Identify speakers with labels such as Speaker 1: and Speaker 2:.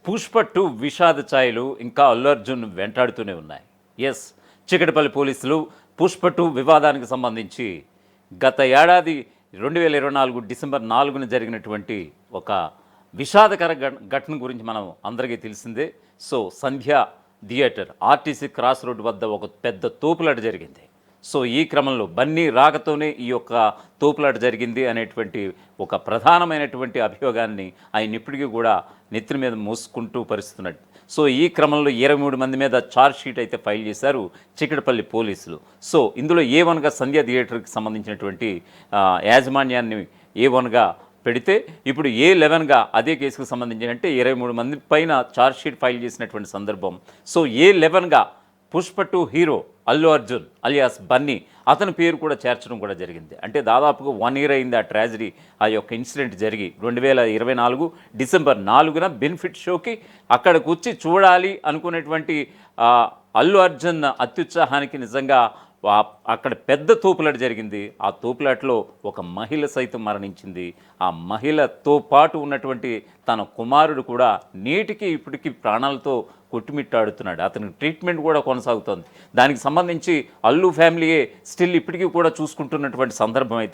Speaker 1: పుష్ప 2 విషాద ఛాయలు ఇంకా అల్లు అర్జున్ వెంటాడుతూనే ఉన్నాయి. ఎస్, చికటపల్లి పోలీసులు పుష్ప 2 వివాదానికి సంబంధించి గత ఏడాది 2024 డిసెంబర్ 4న జరిగినటువంటి ఒక విషాదకర ఘటన గురించి మనం అందరికీ తెలిసిందే. సో సంధ్య థియేటర్ ఆర్టీసీ క్రాస్ రోడ్ వద్ద ఒక పెద్ద తోపులాట జరిగింది. సో ఈ క్రమంలో బన్నీ రాకతోనే ఈ యొక్క తోపులాట జరిగింది అనేటువంటి ఒక ప్రధానమైనటువంటి అభియోగాన్ని ఆయన ఇప్పటికీ కూడా నెత్తిన మీద మోసుకుంటూ పరిస్తున్నాడు. సో ఈ క్రమంలో 23 మంది మీద ఛార్జ్ షీట్ అయితే ఫైల్ చేశారు చికటపల్లి పోలీసులు. సో ఇందులో A1గా సంధ్య థియేటర్కి సంబంధించినటువంటి యాజమాన్యాన్ని A1గా పెడితే ఇప్పుడు A11గా అదే కేసుకు సంబంధించి అంటే 23 మంది పైన ఛార్జ్ షీట్ ఫైల్ చేసినటువంటి సందర్భం. సో A11గా పుష్ప 2 హీరో అల్లు అర్జున్ అలియాస్ బన్నీ అతని పేరు కూడా చేర్చడం కూడా జరిగింది. అంటే దాదాపుగా 1 ఇయర్ అయింది ఆ ట్రాజడీ, ఆ యొక్క ఇన్సిడెంట్ జరిగి 2024 డిసెంబర్ 4న బెనిఫిట్ షోకి అక్కడికి వచ్చి చూడాలి అనుకునేటువంటి అల్లు అర్జున్ అత్యుత్సాహానికి నిజంగా అక్కడ పెద్ద తోపులాట జరిగింది. ఆ తోపులాటలో ఒక మహిళ సైతం మరణించింది. ఆ మహిళతో పాటు ఉన్నటువంటి తన కుమారుడు కూడా నేటికి ఇప్పటికీ ప్రాణాలతో కొట్టుమిట్టాడుతున్నాడు. అతనికి ట్రీట్మెంట్ కూడా కొనసాగుతోంది. దానికి సంబంధించి అల్లు ఫ్యామిలీయే స్టిల్ ఇప్పటికీ కూడా చూసుకుంటున్నటువంటి సందర్భం అయితే